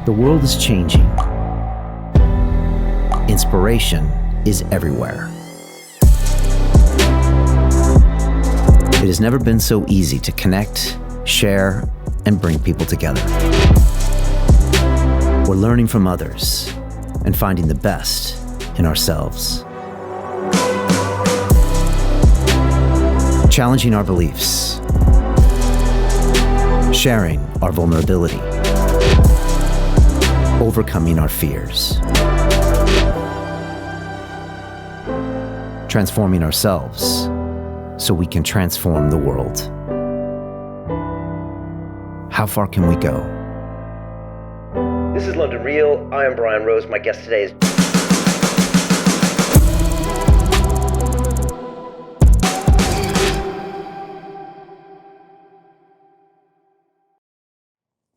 The world is changing. Inspiration is everywhere. It has never been so easy to connect, share, and bring people together. We're learning from others and finding the best in ourselves. Challenging our beliefs. Sharing our vulnerability. Overcoming our fears. Transforming ourselves so we can transform the world. How far can we go? This is London Real. I am Brian Rose. My guest today is...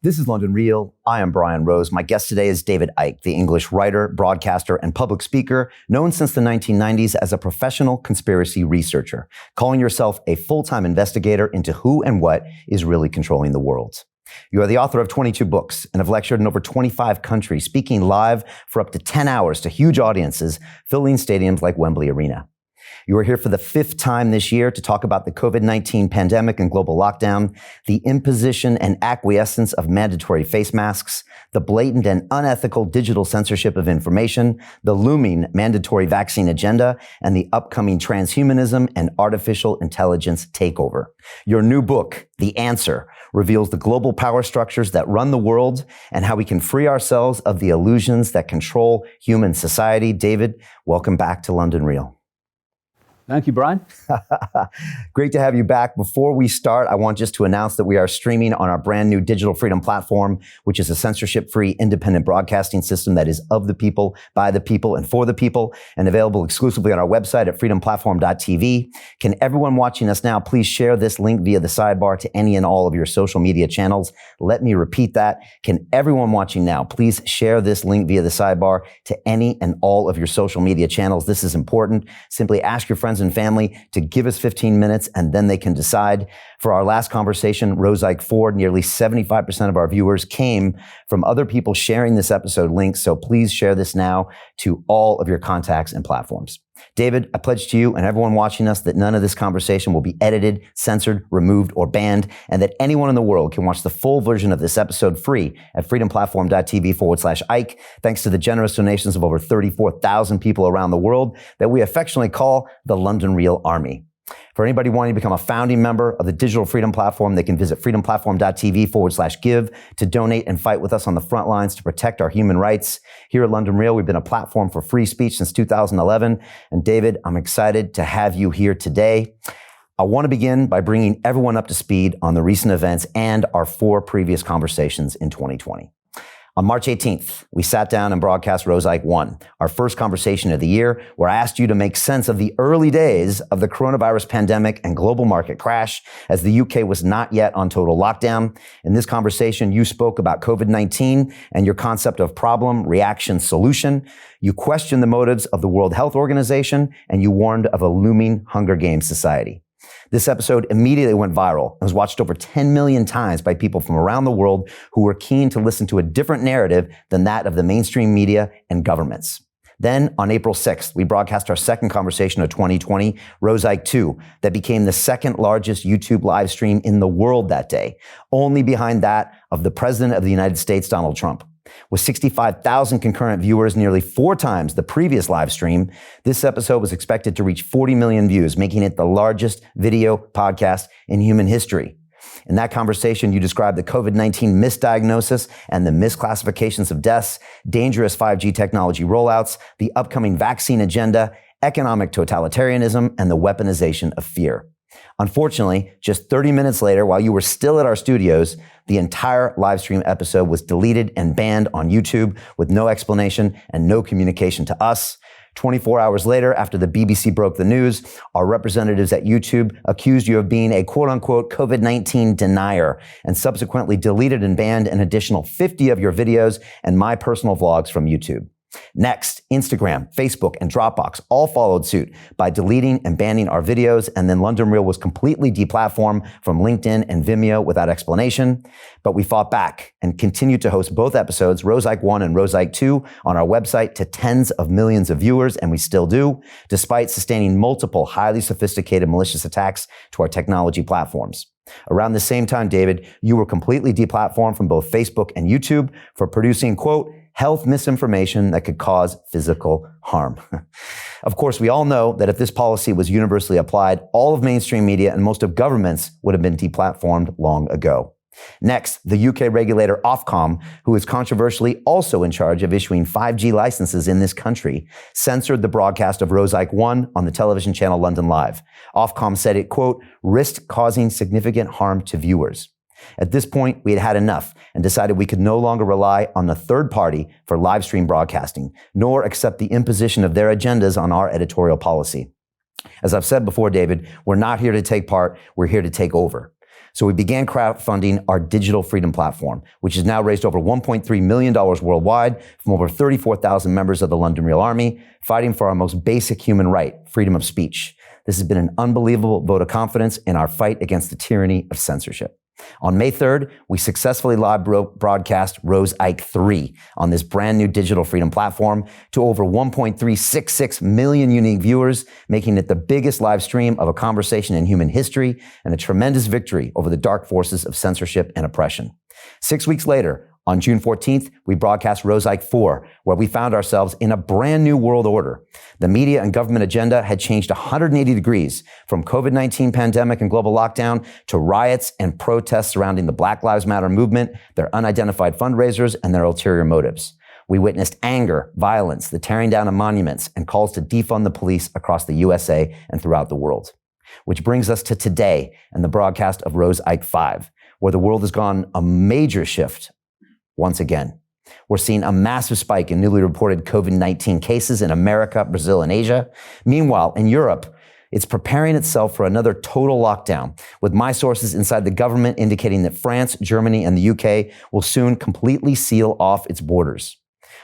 This is London Real. I am Brian Rose. My guest today is David Icke, the English writer, broadcaster, and public speaker, known since the 1990s as a professional conspiracy researcher, calling yourself a full-time investigator into who and what is really controlling the world. You are the author of 22 books and have lectured in over 25 countries, speaking live for up to 10 hours to huge audiences, filling stadiums like Wembley Arena. You are here for the 5th time this year to talk about the COVID-19 pandemic and global lockdown, the imposition and acquiescence of mandatory face masks, the blatant and unethical digital censorship of information, the looming mandatory vaccine agenda, and the upcoming transhumanism and artificial intelligence takeover. Your new book, The Answer, reveals the global power structures that run the world and how we can free ourselves of the illusions that control human society. David, welcome back to London Real. Thank you, Brian. Great to have you back. Before we start, I want just to announce that we are streaming on our brand new Digital Freedom platform, which is a censorship-free independent broadcasting system that is of the people, by the people, and for the people, and available exclusively on our website at freedomplatform.tv. Can everyone watching us now please share this link via the sidebar to any and all of your social media channels? Let me repeat that. Can everyone watching now please share this link via the sidebar to any and all of your social media channels? This is important. Simply ask your friends and family to give us 15 minutes and then they can decide. For our last conversation, Rose Icke Ford, nearly 75% of our viewers came from other people sharing this episode link. So please share this now to all of your contacts and platforms. David, I pledge to you and everyone watching us that none of this conversation will be edited, censored, removed, or banned, and that anyone in the world can watch the full version of this episode free at freedomplatform.tv/Icke, thanks to the generous donations of over 34,000 people around the world that we affectionately call the London Real Army. For anybody wanting to become a founding member of the Digital Freedom Platform, they can visit freedomplatform.tv/give to donate and fight with us on the front lines to protect our human rights. Here at London Real, we've been a platform for free speech since 2011. And David, I'm excited to have you here today. I want to begin by bringing everyone up to speed on the recent events and our 4 previous conversations in 2020. On March 18th, we sat down and broadcast Rose Icke 1, our first conversation of the year, where I asked you to make sense of the early days of the coronavirus pandemic and global market crash as the UK was not yet on total lockdown. In this conversation, you spoke about COVID-19 and your concept of problem, reaction, solution. You questioned the motives of the World Health Organization, and you warned of a looming Hunger Games society. This episode immediately went viral and was watched over 10 million times by people from around the world who were keen to listen to a different narrative than that of the mainstream media and governments. Then, on April 6th, we broadcast our second conversation of 2020, Rose Icke 2, that became the second largest YouTube live stream in the world that day, only behind that of the President of the United States, Donald Trump. With 65,000 concurrent viewers, nearly 4 times the previous live stream, this episode was expected to reach 40 million views, making it the largest video podcast in human history. In that conversation, you described the COVID-19 misdiagnosis and the misclassifications of deaths, dangerous 5G technology rollouts, the upcoming vaccine agenda, economic totalitarianism, and the weaponization of fear. Unfortunately, just 30 minutes later, while you were still at our studios, the entire live stream episode was deleted and banned on YouTube with no explanation and no communication to us. 24 hours later, after the BBC broke the news, our representatives at YouTube accused you of being a quote-unquote COVID-19 denier and subsequently deleted and banned an additional 50 of your videos and my personal vlogs from YouTube. Next, Instagram, Facebook, and Dropbox all followed suit by deleting and banning our videos, and then London Real was completely deplatformed from LinkedIn and Vimeo without explanation. But we fought back and continued to host both episodes, Rose Icke 1 and Rose Icke 2, on our website to tens of millions of viewers, and we still do, despite sustaining multiple highly sophisticated malicious attacks to our technology platforms. Around the same time, David, you were completely deplatformed from both Facebook and YouTube for producing, quote, health misinformation that could cause physical harm. Of course, we all know that if this policy was universally applied, all of mainstream media and most of governments would have been deplatformed long ago. Next, the UK regulator Ofcom, who is controversially also in charge of issuing 5G licenses in this country, censored the broadcast of Rose Icke 1 on the television channel London Live. Ofcom said it, quote, risked causing significant harm to viewers. At this point, we had had enough and decided we could no longer rely on the third party for live stream broadcasting, nor accept the imposition of their agendas on our editorial policy. As I've said before, David, we're not here to take part, we're here to take over. So we began crowdfunding our digital freedom platform, which has now raised over $1.3 million worldwide from over 34,000 members of the London Real Army, fighting for our most basic human right, freedom of speech. This has been an unbelievable vote of confidence in our fight against the tyranny of censorship. On May 3rd, we successfully live broadcast Rose Icke 3 on this brand new digital freedom platform to over 1.366 million unique viewers, making it the biggest live stream of a conversation in human history and a tremendous victory over the dark forces of censorship and oppression. 6 weeks later, on June 14th, we broadcast Rose Icke 4, where we found ourselves in a brand new world order. The media and government agenda had changed 180 degrees from COVID-19 pandemic and global lockdown to riots and protests surrounding the Black Lives Matter movement, their unidentified fundraisers, and their ulterior motives. We witnessed anger, violence, the tearing down of monuments, and calls to defund the police across the USA and throughout the world. Which brings us to today and the broadcast of Rose Icke 5, where the world has gone a major shift. Once again, we're seeing a massive spike in newly reported COVID-19 cases in America, Brazil, and Asia. Meanwhile, in Europe, it's preparing itself for another total lockdown, with my sources inside the government indicating that France, Germany, and the UK will soon completely seal off its borders.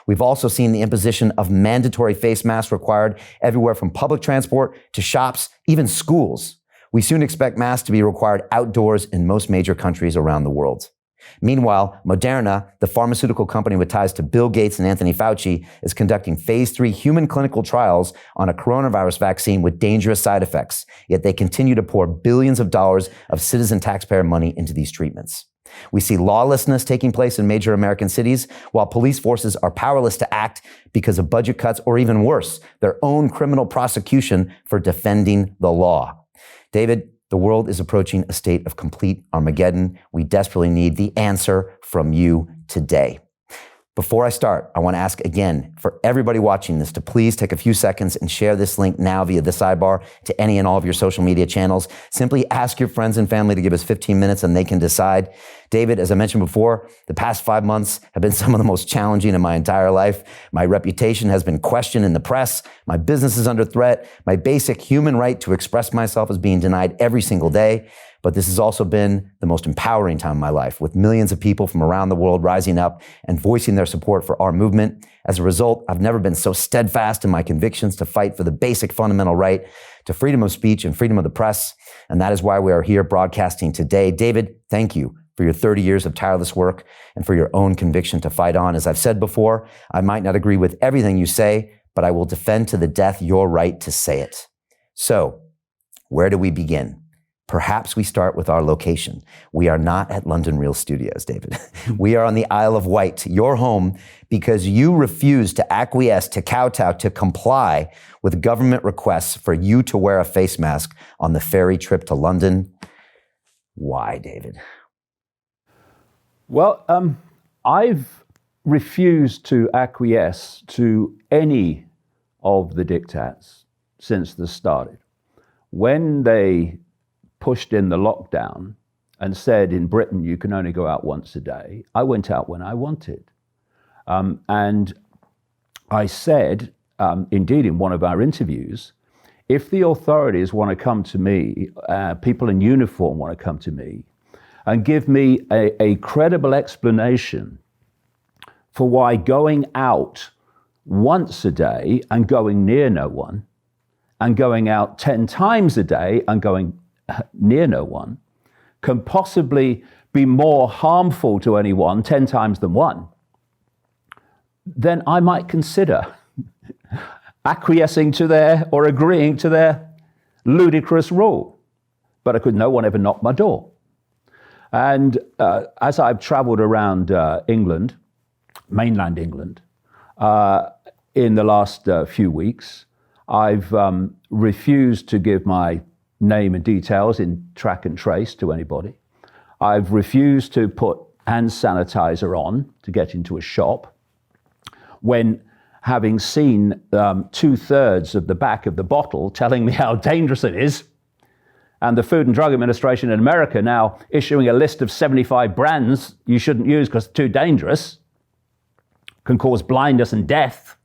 We've also seen the imposition of mandatory face masks required everywhere from public transport to shops, even schools. We soon expect masks to be required outdoors in most major countries around the world. Meanwhile, Moderna, the pharmaceutical company with ties to Bill Gates and Anthony Fauci, is conducting phase 3 human clinical trials on a coronavirus vaccine with dangerous side effects, yet they continue to pour billions of dollars of citizen taxpayer money into these treatments. We see lawlessness taking place in major American cities, while police forces are powerless to act because of budget cuts or even worse, their own criminal prosecution for defending the law. David, the world is approaching a state of complete Armageddon. We desperately need the answer from you today. Before I start, I want to ask again for everybody watching this to please take a few seconds and share this link now via the sidebar to any and all of your social media channels. Simply ask your friends and family to give us 15 minutes and they can decide. David, as I mentioned before, the past 5 months have been some of the most challenging in my entire life. My reputation has been questioned in the press. My business is under threat. My basic human right to express myself is being denied every single day. But this has also been the most empowering time of my life, with millions of people from around the world rising up and voicing their support for our movement. As a result, I've never been so steadfast in my convictions to fight for the basic fundamental right to freedom of speech and freedom of the press. And that is why we are here broadcasting today. David, thank you for your 30 years of tireless work and for your own conviction to fight on. As I've said before, I might not agree with everything you say, but I will defend to the death your right to say it. So, where do we begin? Perhaps we start with our location. We are not at London Real Studios, David. We are on the Isle of Wight, your home, because you refuse to acquiesce, to kowtow, to comply with government requests for you to wear a face mask on the ferry trip to London. Why, David? Well, I've refused to acquiesce to any of the diktats since this started. When they pushed in the lockdown and said in Britain you can only go out once a day, I went out when I wanted. And I said, indeed in one of our interviews, if the authorities want to come to me, people in uniform want to come to me and give me a credible explanation for why going out once a day and going near no one, and going out 10 times a day and going near no one, can possibly be more harmful to anyone 10 times than one, then I might consider acquiescing to their or agreeing to their ludicrous rule. But no one ever knocked my door. And as I've traveled around England, mainland England, in the last few weeks, I've refused to give my name and details in track and trace to anybody. I've refused to put hand sanitizer on to get into a shop when, having seen 2/3 of the back of the bottle telling me how dangerous it is, and the Food and Drug Administration in America now issuing a list of 75 brands you shouldn't use because it's too dangerous, can cause blindness and death.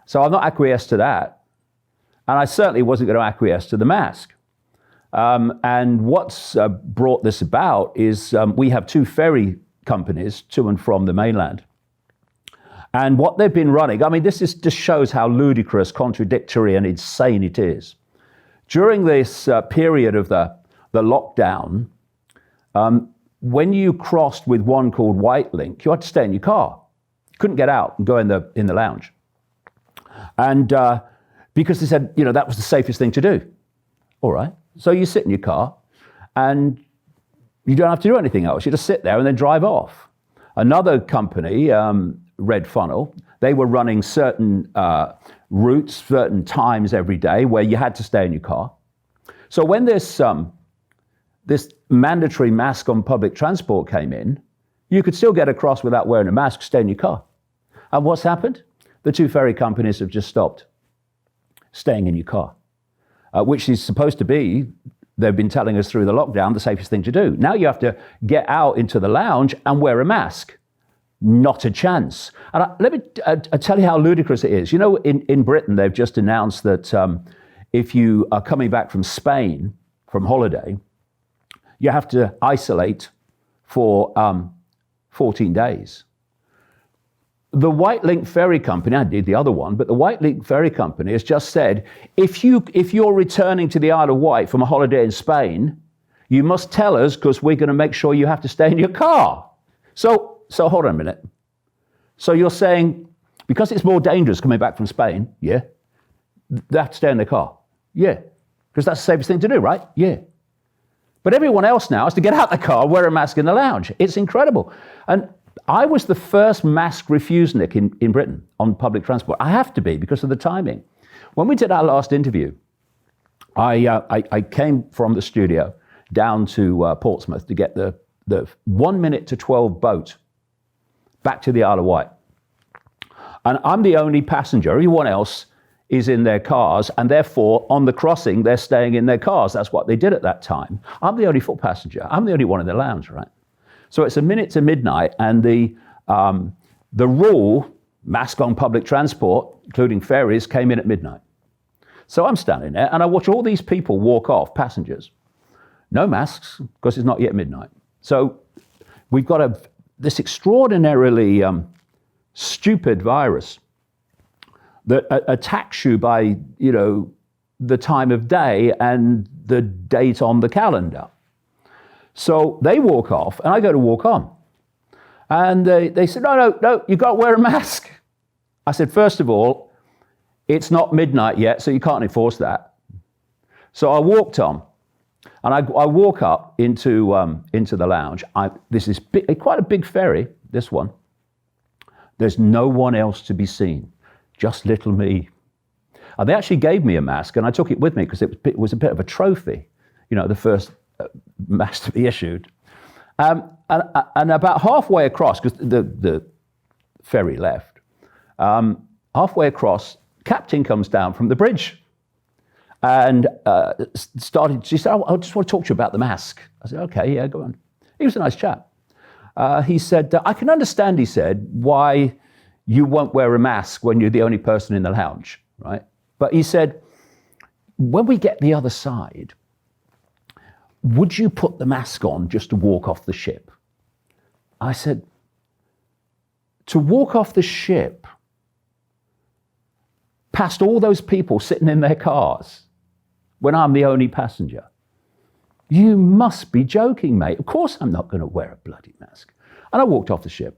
So I've not acquiesced to that. And I certainly wasn't going to acquiesce to the mask. And what's brought this about is we have 2 ferry companies to and from the mainland. And what they've been running, I mean, this just shows how ludicrous, contradictory, and insane it is. During this period of the lockdown, when you crossed with one called White Link, you had to stay in your car. You couldn't get out and go in the lounge. And because they said, that was the safest thing to do. All right. So you sit in your car and you don't have to do anything else. You just sit there and then drive off. Another company, Red Funnel, they were running certain routes, certain times every day where you had to stay in your car. So when this mandatory mask on public transport came in, you could still get across without wearing a mask, stay in your car. And what's happened? The 2 ferry companies have just stopped staying in your car, which is supposed to be, they've been telling us through the lockdown, the safest thing to do. Now you have to get out into the lounge and wear a mask. Not a chance. And let me tell you how ludicrous it is. In Britain, they've just announced that if you are coming back from Spain from holiday, you have to isolate for 14 days. The White Link Ferry Company, I did the other one, but the White Link Ferry Company has just said, if you're returning to the Isle of Wight from a holiday in Spain, you must tell us because we're going to make sure you have to stay in your car. So hold on a minute. So you're saying, because it's more dangerous coming back from Spain, yeah, they have to stay in their car. Yeah, because that's the safest thing to do, right? Yeah. But everyone else now has to get out of the car, wear a mask in the lounge. It's incredible. And I was the first mask refusenik in Britain on public transport. I have to be because of the timing. When we did our last interview, I came from the studio down to Portsmouth to get the 1 minute to 12 boat back to the Isle of Wight. And I'm the only passenger. Everyone else is in their cars, and therefore on the crossing, they're staying in their cars. That's what they did at that time. I'm the only foot passenger. I'm the only one in the lounge, right? So it's a minute to midnight, and the rule, mask on public transport, including ferries, came in at midnight. So I'm standing there, and I watch all these people walk off, passengers. No masks, because it's not yet midnight. So we've got this extraordinarily stupid virus that attacks you by, the time of day and the date on the calendar. So they walk off, and I go to walk on. And they said, no, you got to wear a mask. I said, first of all, it's not midnight yet, so you can't enforce that. So I walked on, and I walk up into the lounge. This is quite a big ferry, this one. There's no one else to be seen, just little me. And they actually gave me a mask, and I took it with me because it was a bit of a trophy, the first mask to be issued. And about halfway across, because the ferry left, halfway across, captain comes down from the bridge and she said, I just want to talk to you about the mask. I said, okay, yeah, go on. He was a nice chap. He said, I can understand, he said, why you won't wear a mask when you're the only person in the lounge, right? But he said, when we get the other side, would you put the mask on just to walk off the ship? I said, to walk off the ship, past all those people sitting in their cars when I'm the only passenger. You must be joking, mate. Of course I'm not going to wear a bloody mask. And I walked off the ship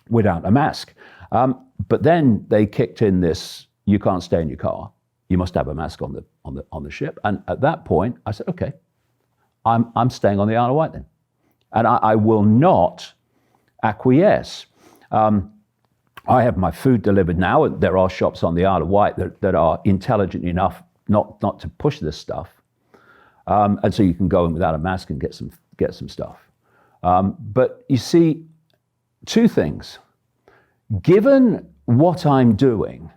without a mask. But then they kicked in this, you can't stay in your car. You must have a mask on the ship. And at that point, I said, okay, I'm staying on the Isle of Wight then. And I will not acquiesce. I have my food delivered now. There are shops on the Isle of Wight that are intelligent enough not to push this stuff. And so you can go in without a mask and get some stuff. But you see, two things. Given what I'm doing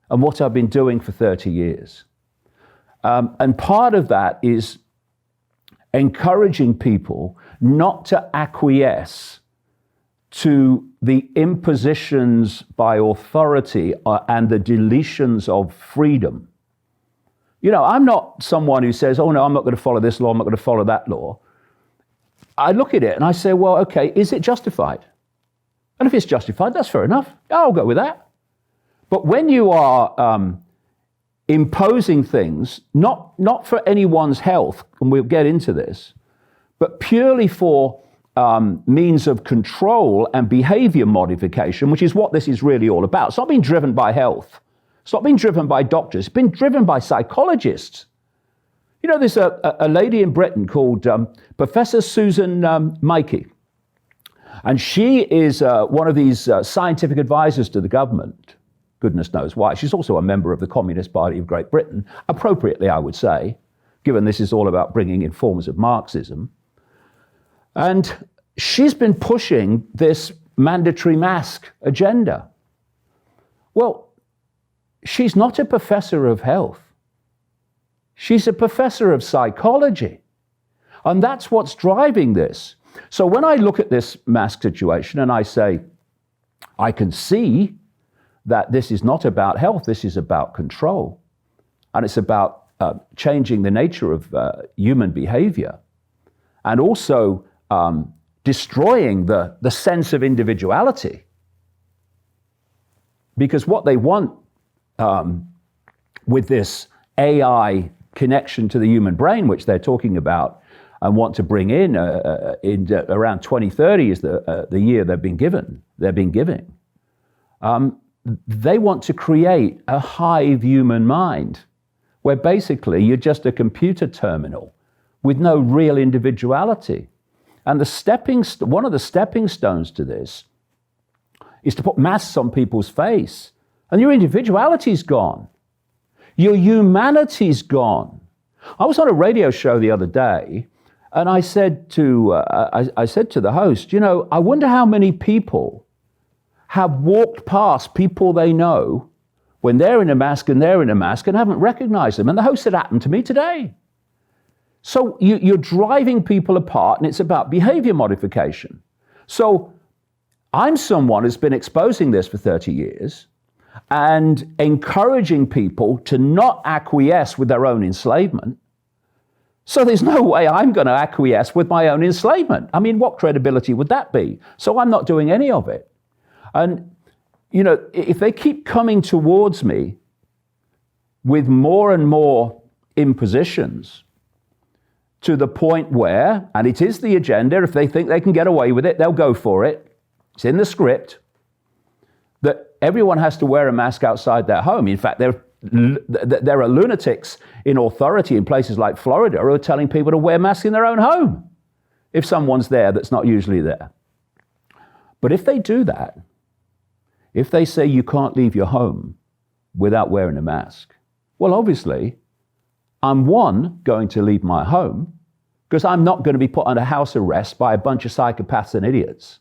and what I've been doing for 30 years, and part of that is encouraging people not to acquiesce to the impositions by authority and the deletions of freedom. You know, I'm not someone who says, oh no, I'm not going to follow this law, I'm not going to follow that law. I look at it and I say, well, okay, is it justified? And if it's justified, that's fair enough. I'll go with that. But when you are imposing things, not for anyone's health, and we'll get into this, but purely for means of control and behavior modification, which is what this is really all about. It's not being driven by health. It's not being driven by doctors. It's been driven by psychologists. You know, there's a lady in Britain called Professor Susan Icke. And she is one of these scientific advisors to the government. Goodness knows why. She's also a member of the Communist Party of Great Britain, appropriately, I would say, given this is all about bringing in forms of Marxism. And she's been pushing this mandatory mask agenda. Well, she's not a professor of health. She's a professor of psychology. And that's what's driving this. So when I look at this mask situation and I say, I can see that this is not about health, this is about control. And it's about changing the nature of human behavior. And also destroying the sense of individuality. Because what they want with this AI connection to the human brain, which they're talking about and want to bring in around 2030 is the year they've been giving. They want to create a hive human mind where basically you're just a computer terminal with no real individuality. And one of the stepping stones to this is to put masks on people's face. And your individuality's gone. Your humanity's gone. I was on a radio show the other day, and I said to the host, you know, I wonder how many people have walked past people they know when they're in a mask and haven't recognized them. And the host said, it happened to me today. So you're driving people apart, and it's about behavior modification. So I'm someone who's been exposing this for 30 years and encouraging people to not acquiesce with their own enslavement. So there's no way I'm going to acquiesce with my own enslavement. I mean, what credibility would that be? So I'm not doing any of it. And, you know, if they keep coming towards me with more and more impositions to the point where, and it is the agenda, if they think they can get away with it, they'll go for it. It's in the script that everyone has to wear a mask outside their home. In fact, there are lunatics in authority in places like Florida who are telling people to wear masks in their own home if someone's there that's not usually there. But if they do that, if they say you can't leave your home without wearing a mask, well, obviously, I'm going to leave my home because I'm not going to be put under house arrest by a bunch of psychopaths and idiots,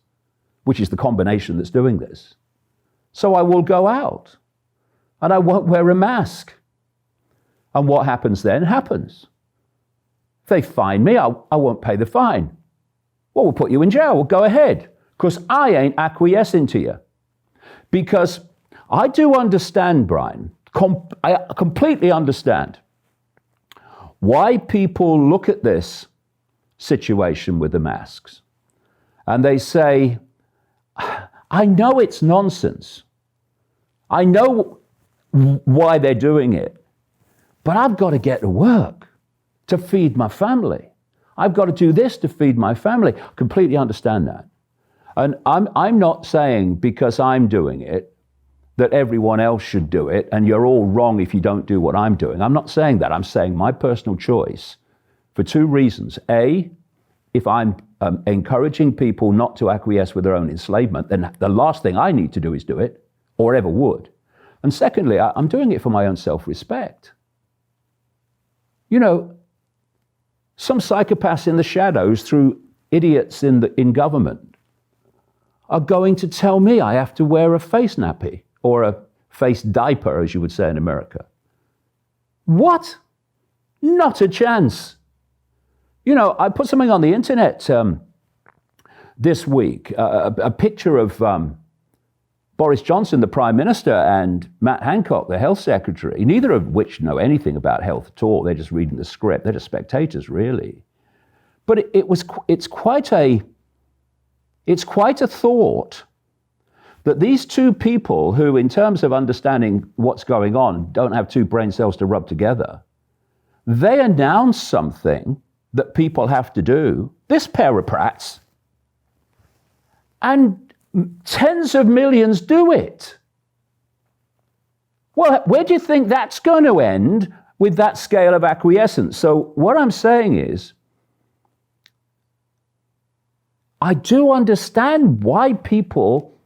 which is the combination that's doing this. So I will go out and I won't wear a mask. And what happens then happens. If they fine me, I won't pay the fine. Well, we'll put you in jail. Well, go ahead, because I ain't acquiescing to you. Because I do understand, Brian, I completely understand why people look at this situation with the masks and they say, I know it's nonsense. I know why they're doing it. But I've got to get to work to feed my family. I've got to do this to feed my family. Completely understand that. And I'm not saying because I'm doing it that everyone else should do it and you're all wrong if you don't do what I'm doing. I'm not saying that. I'm saying my personal choice for two reasons. A, if I'm encouraging people not to acquiesce with their own enslavement, then the last thing I need to do is do it, or ever would. And secondly, I'm doing it for my own self-respect. You know, some psychopaths in the shadows, through idiots in government, are going to tell me I have to wear a face nappy or a face diaper, as you would say in America. What? Not a chance. You know, I put something on the internet this week, a picture of Boris Johnson, the Prime Minister, and Matt Hancock, the Health Secretary, neither of which know anything about health at all. They're just reading the script. They're just spectators, really. But it's quite a thought that these two people who, in terms of understanding what's going on, don't have two brain cells to rub together, they announce something that people have to do, this pair of brats, and tens of millions do it. Well, where do you think that's going to end with that scale of acquiescence? So what I'm saying is, I do understand why people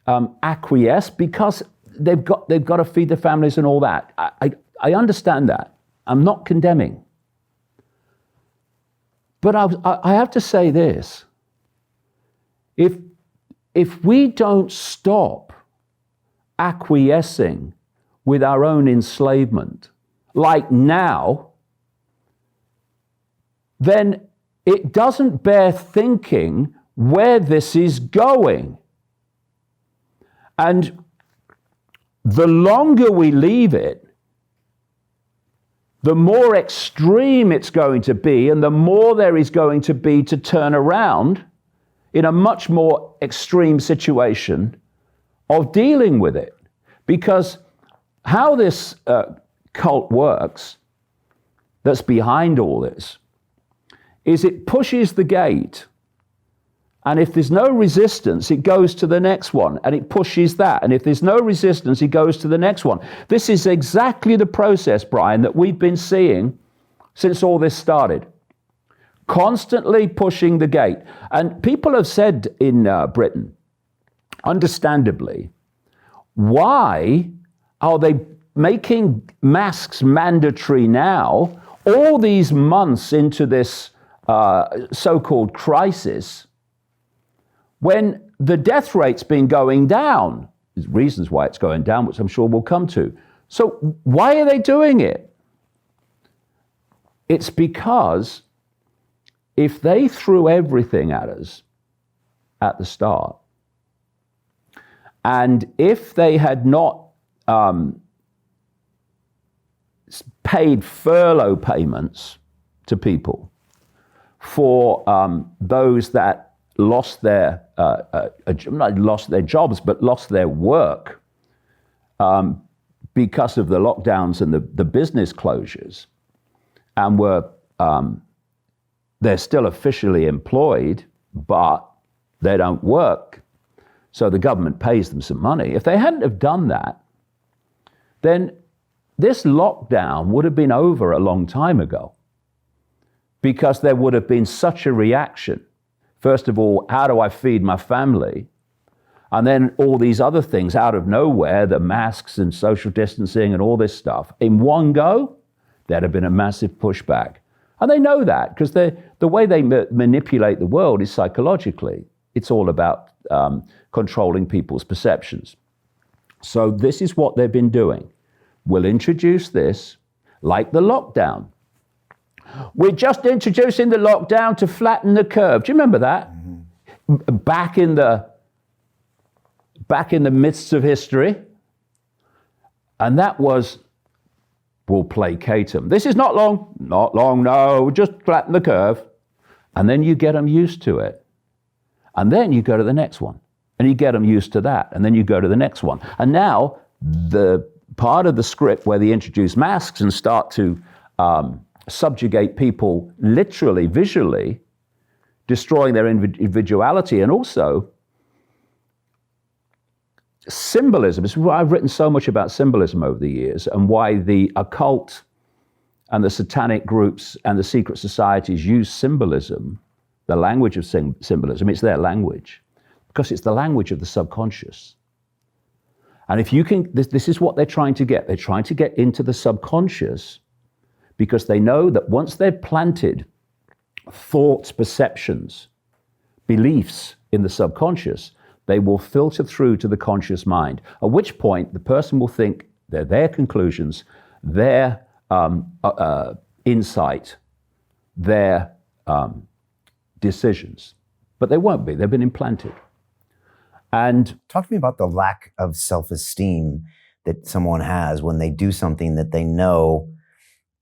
acquiesce, because they've got to feed their families and all that. I understand that. I'm not condemning. But I have to say this. If we don't stop acquiescing with our own enslavement, like now, then it doesn't bear thinking where this is going. And the longer we leave it, the more extreme it's going to be, and the more there is going to be to turn around in a much more extreme situation of dealing with it. Because how this cult works, that's behind all this, is it pushes the gate. And if there's no resistance, it goes to the next one, and it pushes that. And if there's no resistance, it goes to the next one. This is exactly the process, Brian, that we've been seeing since all this started. Constantly pushing the gate. And people have said in Britain, understandably, why are they making masks mandatory now, all these months into this so-called crisis, when the death rate's been going down? There's reasons why it's going down, which I'm sure we'll come to. So why are they doing it? It's because if they threw everything at us at the start, and if they had not paid furlough payments to people for those that lost their not lost their jobs, but lost their work because of the lockdowns and the business closures, and were they're still officially employed, but they don't work, so the government pays them some money. If they hadn't have done that, then this lockdown would have been over a long time ago, because there would have been such a reaction. First of all, how do I feed my family? And then all these other things out of nowhere, the masks and social distancing and all this stuff, in one go, there'd have been a massive pushback. And they know that, because the way they manipulate the world is psychologically. It's all about controlling people's perceptions. So this is what they've been doing. We'll introduce this, like the lockdown. We're just introducing the lockdown to flatten the curve. Do you remember that? Mm-hmm. Back in the midst of history. And that was, we'll placate them. This is not long, no, just flatten the curve. And then you get them used to it. And then you go to the next one. And you get them used to that. And then you go to the next one. And now the part of the script where they introduce masks and start to subjugate people literally, visually, destroying their individuality, and also symbolism. This is why I've written so much about symbolism over the years, and why the occult and the satanic groups and the secret societies use symbolism, the language of symbolism. It's their language, because it's the language of the subconscious. And if you can, this is what they're trying to get. They're trying to get into the subconscious, because they know that once they've planted thoughts, perceptions, beliefs in the subconscious, they will filter through to the conscious mind, at which point the person will think they're their conclusions, their insight, their decisions. But they won't be. They've been implanted. And talk to me about the lack of self-esteem that someone has when they do something that they know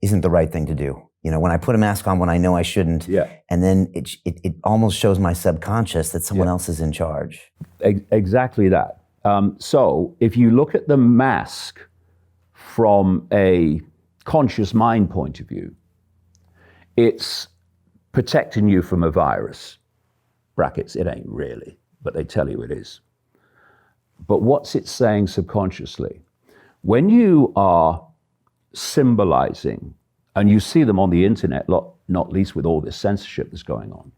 isn't the right thing to do. You know, when I put a mask on when I know I shouldn't, and then it almost shows my subconscious that someone else is in charge. Exactly that. So if you look at the mask from a conscious mind point of view, it's protecting you from a virus. Brackets, it ain't really, but they tell you it is. But what's it saying subconsciously? When you are symbolizing, and you see them on the internet, not least with all this censorship that's going on,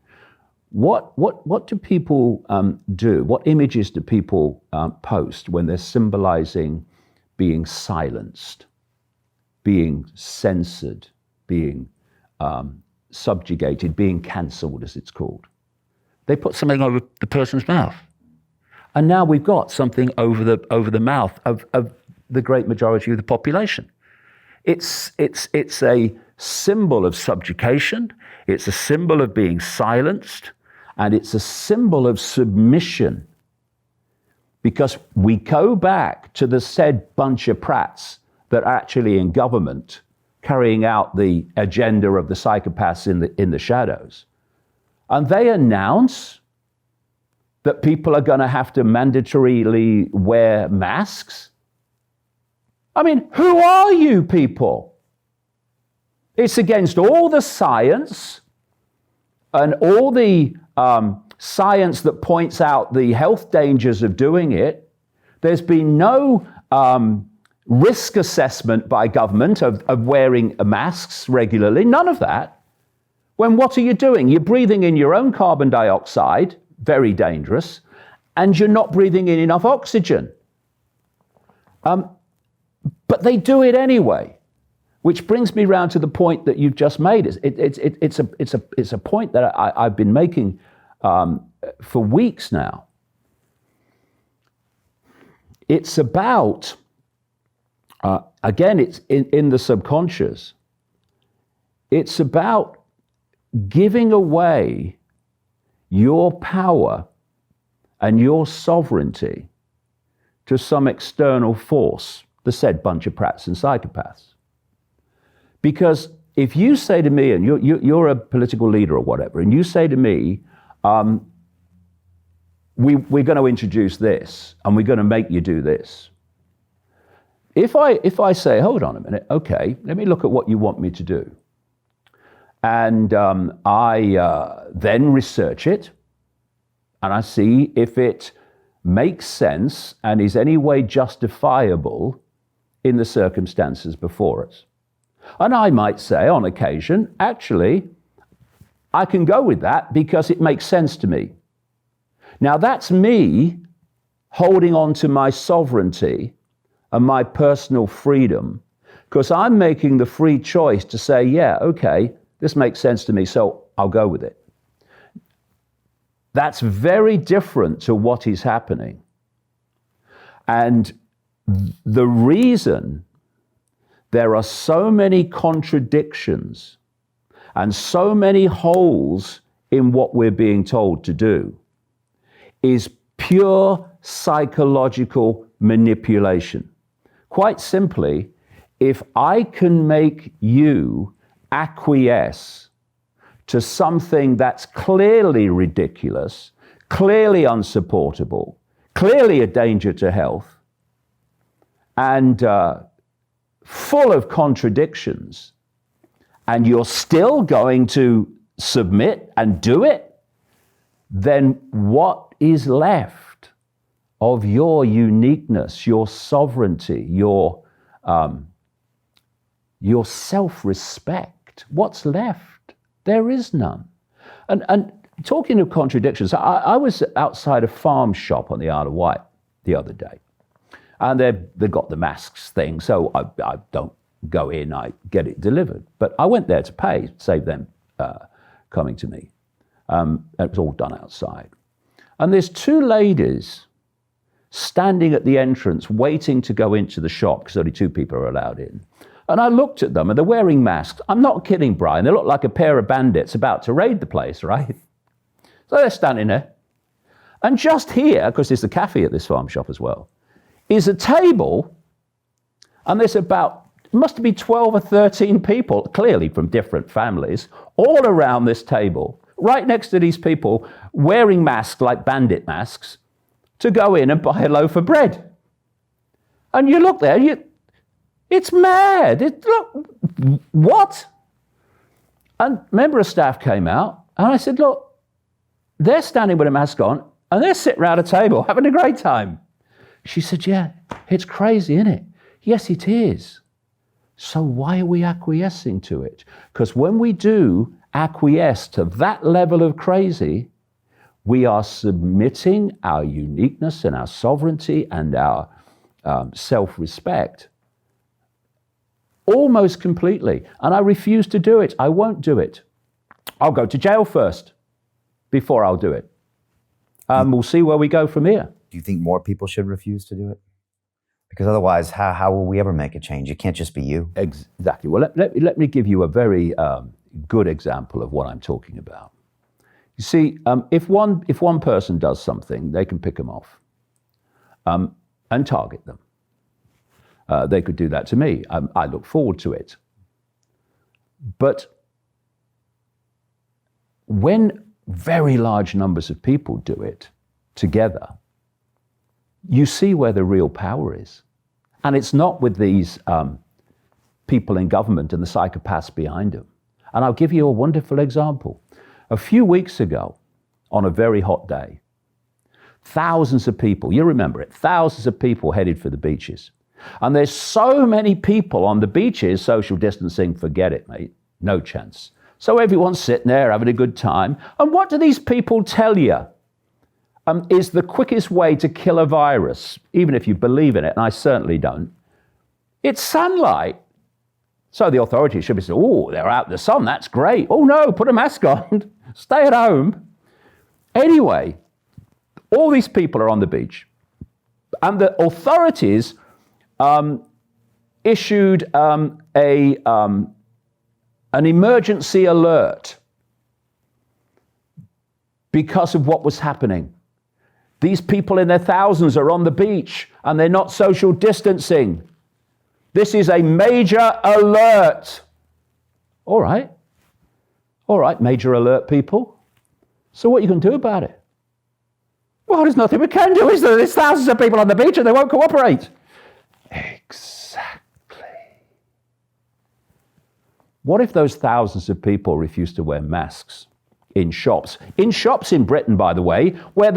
what do people do? What images do people post when they're symbolizing being silenced, being censored, being subjugated, being cancelled, as it's called? They put something over the person's mouth. And now we've got something over the mouth of the great majority of the population. It's a symbol of subjugation, it's a symbol of being silenced, and it's a symbol of submission. Because we go back to the said bunch of prats that are actually in government, carrying out the agenda of the psychopaths in the shadows. And they announce that people are going to have to mandatorily wear masks. I mean, who are you people? It's against all the science and all the science that points out the health dangers of doing it. There's been no risk assessment by government of wearing masks regularly, none of that. When what are you doing? You're breathing in your own carbon dioxide, very dangerous, and you're not breathing in enough oxygen. But they do it anyway, which brings me round to the point that you've just made. It's a point that I've been making for weeks now. It's about, again, it's in the subconscious. It's about giving away your power and your sovereignty to some external force, the said bunch of prats and psychopaths. Because if you say to me, and you're a political leader or whatever, and you say to me, we're going to introduce this, and we're going to make you do this. If I say, hold on a minute, okay, let me look at what you want me to do. And I then research it, and I see if it makes sense and is any way justifiable in the circumstances before us. And I might say on occasion, actually, I can go with that because it makes sense to me. Now that's me holding on to my sovereignty and my personal freedom, because I'm making the free choice to say, yeah, okay, this makes sense to me, so I'll go with it. That's very different to what is happening. And the reason there are so many contradictions and so many holes in what we're being told to do is pure psychological manipulation. Quite simply, if I can make you acquiesce to something that's clearly ridiculous, clearly unsupportable, clearly a danger to health, and full of contradictions, and you're still going to submit and do it, then what is left of your uniqueness, your sovereignty, your self-respect? What's left? There is none. And talking of contradictions, I was outside a farm shop on the Isle of Wight the other day, and they've got the masks thing, so I don't go in, I get it delivered. But I went there to pay, save them coming to me. It was all done outside. And there's two ladies standing at the entrance waiting to go into the shop, because only two people are allowed in. And I looked at them, and they're wearing masks. I'm not kidding, Brian. They look like a pair of bandits about to raid the place, right? So they're standing there. And just here, because there's a cafe at this farm shop as well, is a table, and there's about, it must be 12 or 13 people, clearly from different families, all around this table, right next to these people wearing masks like bandit masks, to go in and buy a loaf of bread. And you look there, it's mad. Look, what? And a member of staff came out, and I said, look, they're standing with a mask on, and they're sitting around a table having a great time. She said, yeah, it's crazy, isn't it? Yes, it is. So why are we acquiescing to it? Because when we do acquiesce to that level of crazy, we are submitting our uniqueness and our sovereignty and our self-respect almost completely. And I refuse to do it. I won't do it. I'll go to jail first before I'll do it. We'll see where we go from here. Do you think more people should refuse to do it? Because otherwise, how will we ever make a change? It can't just be you. Exactly. Well, let me give you a very good example of what I'm talking about. You see, if one person does something, they can pick them off and target them. They could do that to me. I look forward to it. But when very large numbers of people do it together, you see where the real power is. And it's not with these people in government and the psychopaths behind them. And I'll give you a wonderful example. A few weeks ago, on a very hot day, thousands of people, you remember it, thousands of people headed for the beaches. And there's so many people on the beaches, social distancing, forget it, mate, no chance. So everyone's sitting there having a good time. And what do these people tell you is the quickest way to kill a virus, even if you believe in it, and I certainly don't? It's sunlight. So the authorities should be saying, oh, they're out in the sun, that's great. Oh no, put a mask on, stay at home. Anyway, all these people are on the beach, and the authorities issued an emergency alert because of what was happening. These people in their thousands are on the beach and they're not social distancing. This is a major alert. All right, major alert, people. So what are you going to do about it? Well, there's nothing we can do, is there? There's thousands of people on the beach and they won't cooperate. Exactly. What if those thousands of people refuse to wear masks in shops? In shops in Britain, by the way, where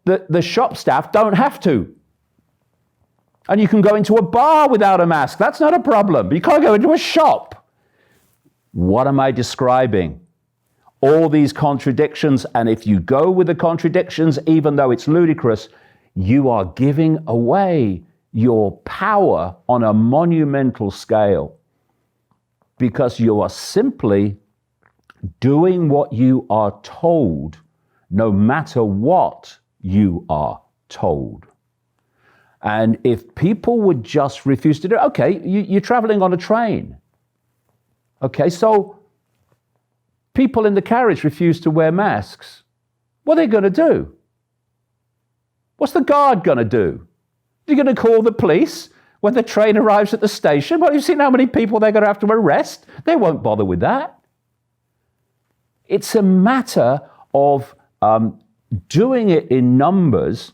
the shop staff don't have to. And you can go into a bar without a mask. That's not a problem. But you can't go into a shop. What am I describing? All these contradictions. And if you go with the contradictions, even though it's ludicrous, you are giving away your power on a monumental scale, because you are simply doing what you are told, no matter what you are told. And if people would just refuse to do it, okay, you're traveling on a train. Okay, so people in the carriage refuse to wear masks. What are they going to do? What's the guard going to do? Are you going to call the police when the train arrives at the station? Well, you've seen how many people they're going to have to arrest. They won't bother with that. It's a matter of doing it in numbers,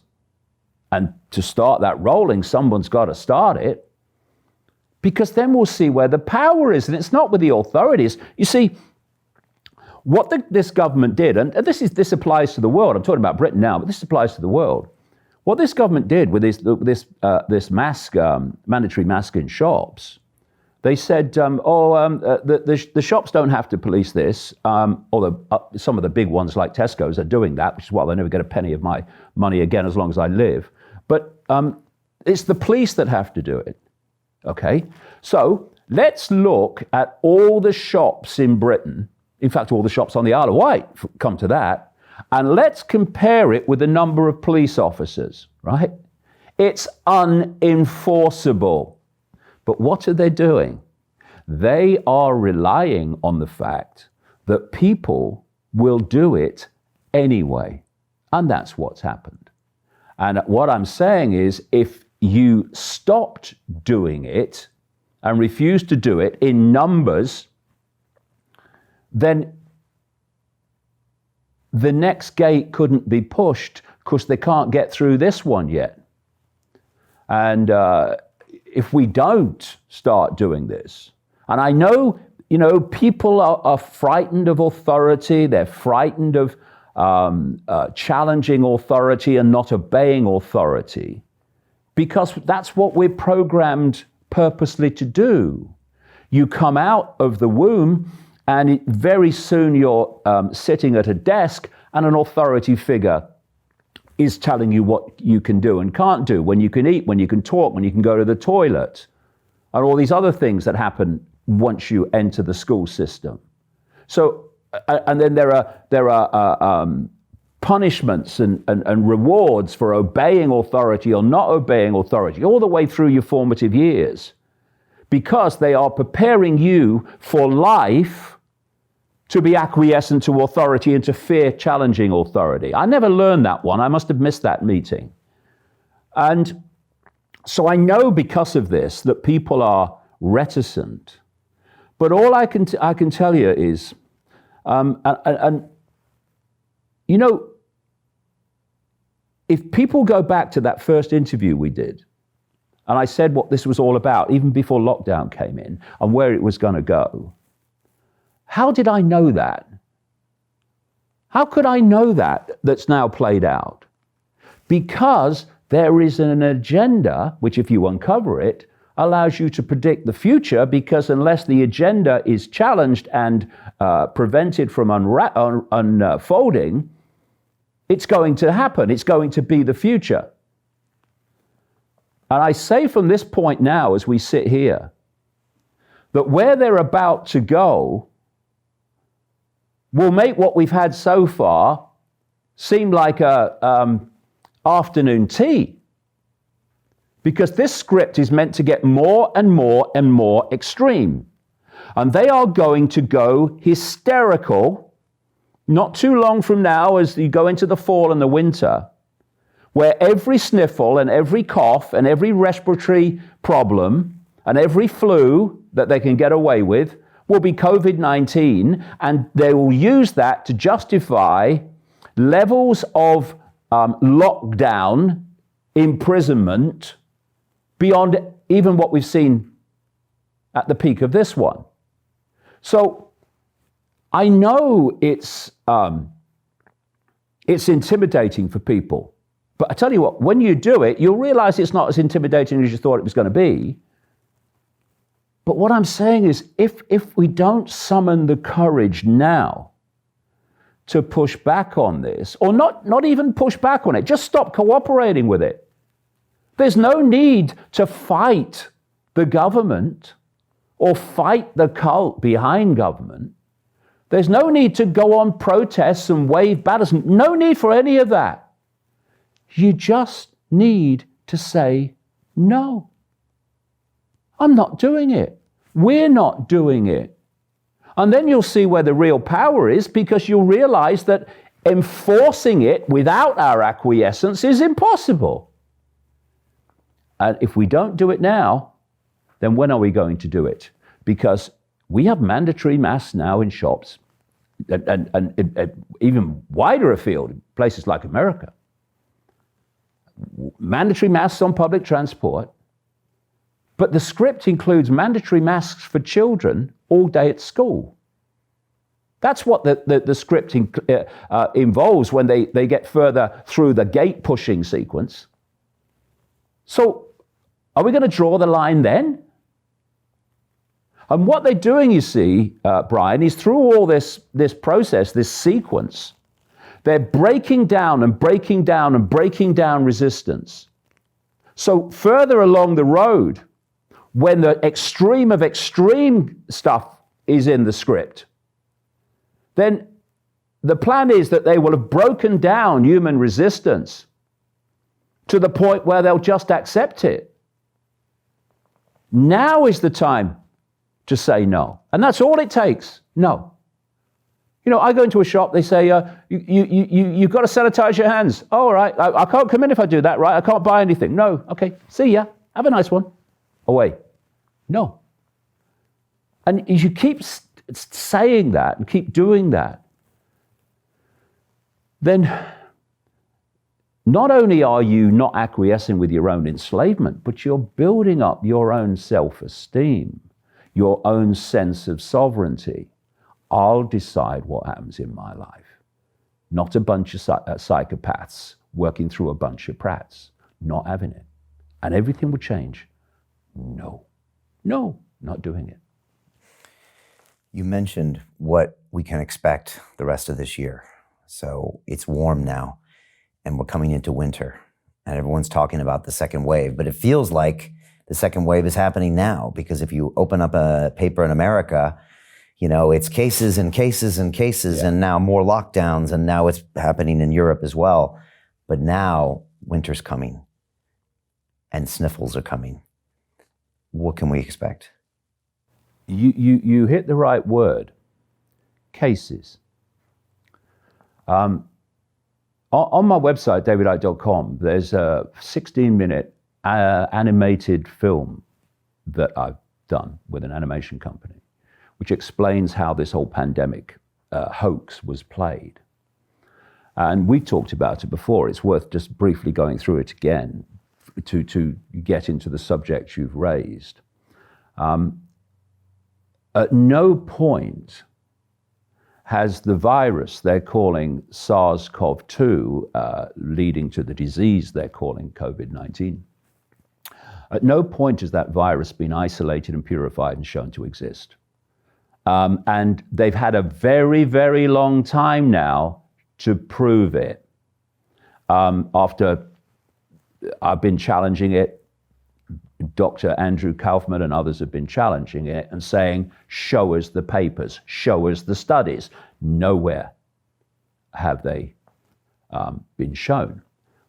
and to start that rolling, someone's got to start it. Because then we'll see where the power is, and it's not with the authorities. You see, what this government did, and this applies to the world. I'm talking about Britain now, but this applies to the world. What this government did with this mask, mandatory mask in shops, they said, the shops don't have to police this, although some of the big ones like Tesco's are doing that, which is why they'll never get a penny of my money again as long as I live. But it's the police that have to do it. Okay, so let's look at all the shops in Britain, in fact, all the shops on the Isle of Wight, come to that, and let's compare it with the number of police officers, right? It's unenforceable. But what are they doing? They are relying on the fact that people will do it anyway. And that's what's happened. And what I'm saying is, if you stopped doing it and refused to do it in numbers, then the next gate couldn't be pushed because they can't get through this one yet. And if we don't start doing this, and I know, people are frightened of authority, they're frightened of challenging authority and not obeying authority, because that's what we're programmed purposely to do. You come out of the womb and very soon you're sitting at a desk and an authority figure is telling you what you can do and can't do, when you can eat, when you can talk, when you can go to the toilet, and all these other things that happen once you enter the school system. So, and then there are punishments and rewards for obeying authority or not obeying authority all the way through your formative years, because they are preparing you for life to be acquiescent to authority and to fear challenging authority. I never learned that one. I must have missed that meeting. And so I know because of this that people are reticent. But all I can tell you is, if people go back to that first interview we did, and I said what this was all about, even before lockdown came in, and where it was going to go, how did I know that? How could I know that that's now played out? Because there is an agenda, which if you uncover it, allows you to predict the future, because unless the agenda is challenged and prevented from unfolding, it's going to happen. It's going to be the future. And I say from this point now, as we sit here, that where they're about to go will make what we've had so far seem like a afternoon tea. Because this script is meant to get more and more and more extreme. And they are going to go hysterical not too long from now, as you go into the fall and the winter, where every sniffle and every cough and every respiratory problem and every flu that they can get away with will be COVID-19, and they will use that to justify levels of lockdown, imprisonment, beyond even what we've seen at the peak of this one. So I know it's intimidating for people, but I tell you what, when you do it, you'll realize it's not as intimidating as you thought it was going to be. But what I'm saying is, if we don't summon the courage now to push back on this, or not even push back on it, just stop cooperating with it. There's no need to fight the government or fight the cult behind government. There's no need to go on protests and wave banners. No need for any of that. You just need to say no. I'm not doing it. We're not doing it. And then you'll see where the real power is, because you'll realize that enforcing it without our acquiescence is impossible. And if we don't do it now, then when are we going to do it? Because we have mandatory masks now in shops, and even wider afield, in places like America. Mandatory masks on public transport. But the script includes mandatory masks for children all day at school. That's what the script involves when they get further through the gate pushing sequence. So are we going to draw the line then? And what they're doing, you see, Brian, is through all this process, this sequence, they're breaking down and breaking down and breaking down resistance. So further along the road, when the extreme of extreme stuff is in the script, then the plan is that they will have broken down human resistance to the point where they'll just accept it. Now is the time to say no. And that's all it takes, no. You know, I go into a shop, they say, you've got to sanitize your hands. Oh, all right, I can't come in if I do that, right? I can't buy anything. No, okay, see ya, have a nice one. Away. No. And as you keep saying that and keep doing that, then not only are you not acquiescing with your own enslavement, but you're building up your own self-esteem, your own sense of sovereignty. I'll decide what happens in my life. Not a bunch of psychopaths working through a bunch of prats. Not having it. And everything will change. No, not doing it. You mentioned what we can expect the rest of this year. So it's warm now, and we're coming into winter, and everyone's talking about the second wave, but it feels like the second wave is happening now, because if you open up a paper in America, you know, it's cases and cases and cases, and now more lockdowns, and now it's happening in Europe as well. But now winter's coming, and sniffles are coming. What can we expect? You hit the right word, cases. On my website, davidicke.com, there's a 16-minute animated film that I've done with an animation company, which explains how this whole pandemic hoax was played. And we talked about it before. It's worth just briefly going through it again to get into the subject you've raised. At no point has the virus they're calling SARS-CoV-2, leading to the disease they're calling COVID-19, at no point has that virus been isolated and purified and shown to exist. And they've had a very, very long time now to prove it. After I've been challenging it, Dr. Andrew Kaufman and others have been challenging it and saying, show us the papers, show us the studies. Nowhere have they been shown.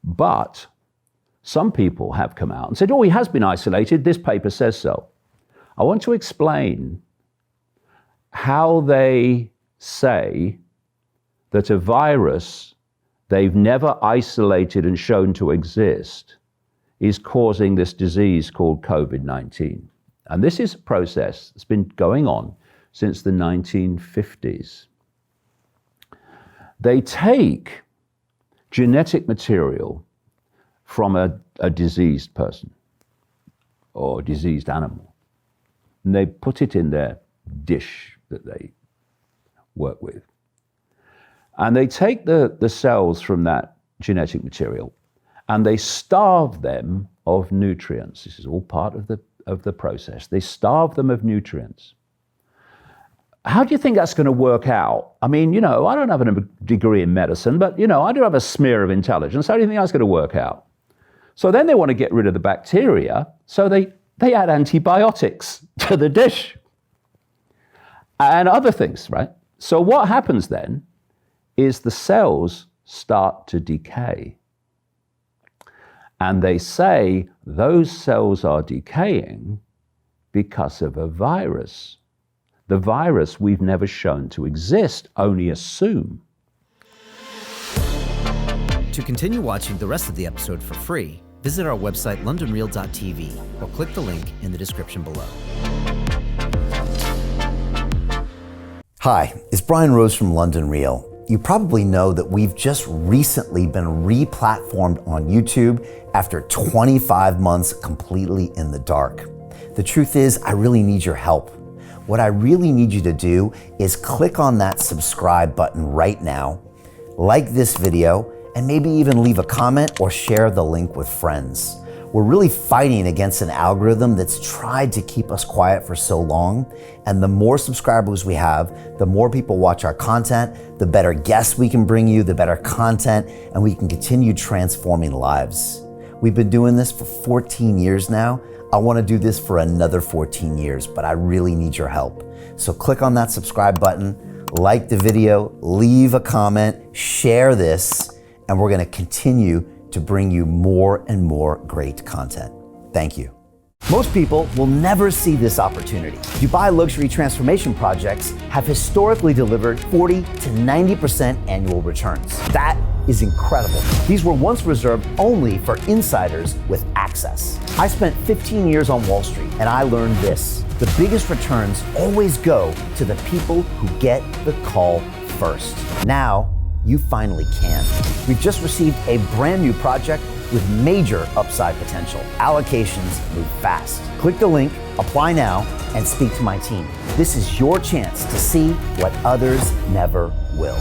But some people have come out and said, oh, he has been isolated, this paper says so. I want to explain how they say that a virus they've never isolated and shown to exist is causing this disease called COVID-19. And this is a process that's been going on since the 1950s. They take genetic material from a diseased person or diseased animal, and they put it in their dish that they work with. And they take the cells from that genetic material and they starve them of nutrients. This is all part of the process. They starve them of nutrients. How do you think that's going to work out? I mean, you know, I don't have a degree in medicine, but, you know, I do have a smear of intelligence. How do you think that's going to work out? So then they want to get rid of the bacteria, so they add antibiotics to the dish and other things, right? So what happens then is the cells start to decay. And they say those cells are decaying because of a virus. The virus we've never shown to exist, only assume. To continue watching the rest of the episode for free, visit our website londonreal.tv or click the link in the description below. Hi, it's Brian Rose from London Real. You probably know that we've just recently been re-platformed on YouTube after 25 months completely in the dark. The truth is, I really need your help. What I really need you to do is click on that subscribe button right now, like this video, and maybe even leave a comment or share the link with friends. We're really fighting against an algorithm that's tried to keep us quiet for so long. And the more subscribers we have, the more people watch our content, the better guests we can bring you, the better content, and we can continue transforming lives. We've been doing this for 14 years now. I want to do this for another 14 years, but I really need your help. So click on that subscribe button, like the video, leave a comment, share this, and we're going to continue to bring you more and more great content. Thank you. Most people will never see this opportunity. Dubai luxury transformation projects have historically delivered 40 to 90% annual returns. That is incredible. These were once reserved only for insiders with access. I spent 15 years on Wall Street and I learned this: the biggest returns always go to the people who get the call first. Now, you finally can. We've just received a brand new project with major upside potential. Allocations move fast. Click the link, apply now, and speak to my team. This is your chance to see what others never will.